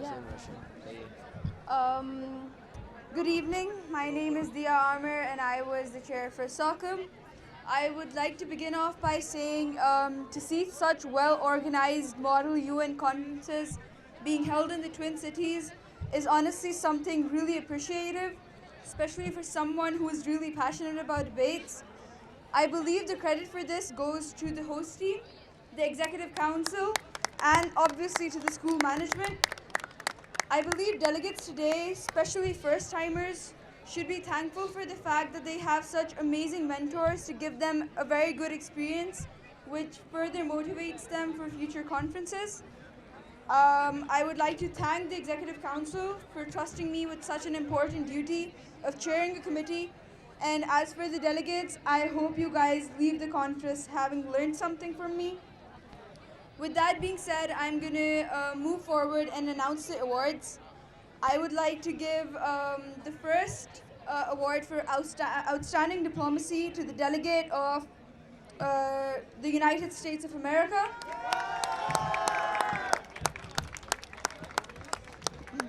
Yeah. Good evening. My name is Diya Aamir, and I was the chair for soccer. I would like to begin off by saying to see such well organized model UN conferences being held in the Twin Cities is honestly something really appreciative, especially for someone who is really passionate about debates. I believe the credit for this goes to the host team, the executive council, and obviously to the school management. I believe delegates today, especially first timers, should be thankful for the fact that they have such amazing mentors to give them a very good experience, which further motivates them for future conferences. I would like to thank the Executive Council for trusting me with such an important duty of chairing a committee. And as for the delegates, I hope you guys leave the conference having learned something from me. With that being said, I'm going to move forward and announce the awards. I would like to give the first award for outstanding diplomacy to the delegate of the United States of America.